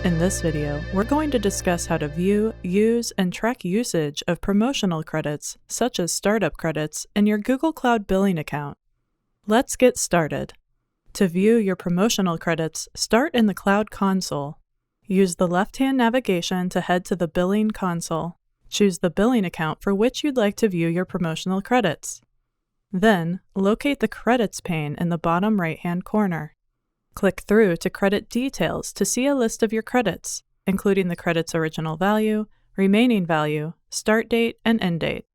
In this video, we're going to discuss how to view, use, and track usage of promotional credits, such as startup credits, in your Google Cloud Billing account. Let's get started. To view your promotional credits, start in the Cloud Console. Use the left-hand navigation to head to the Billing console. Choose the billing account for which you'd like to view your promotional credits. Then, locate the Credits pane in the bottom right-hand corner. Click through to Credit Details to see a list of your credits, including the credit's original value, remaining value, start date, and end date.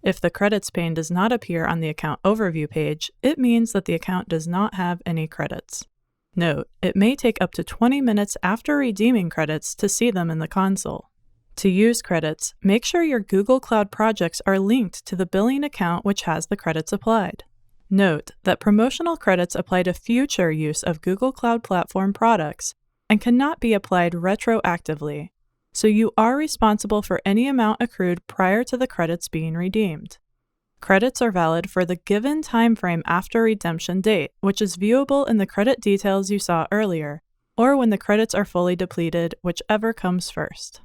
If the Credits pane does not appear on the Account Overview page, it means that the account does not have any credits. Note, it may take up to 20 minutes after redeeming credits to see them in the console. To use credits, make sure your Google Cloud projects are linked to the billing account which has the credits applied. Note that promotional credits apply to future use of Google Cloud Platform products and cannot be applied retroactively, so you are responsible for any amount accrued prior to the credits being redeemed. Credits are valid for the given time frame after redemption date, which is viewable in the credit details you saw earlier, or when the credits are fully depleted, whichever comes first.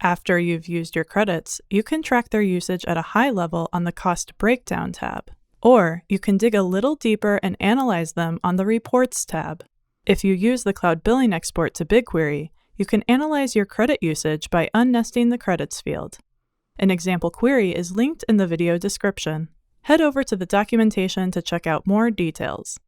After you've used your credits, you can track their usage at a high level on the Cost Breakdown tab, or you can dig a little deeper and analyze them on the Reports tab. If you use the Cloud Billing Export to BigQuery, you can analyze your credit usage by unnesting the credits field. An example query is linked in the video description. Head over to the documentation to check out more details.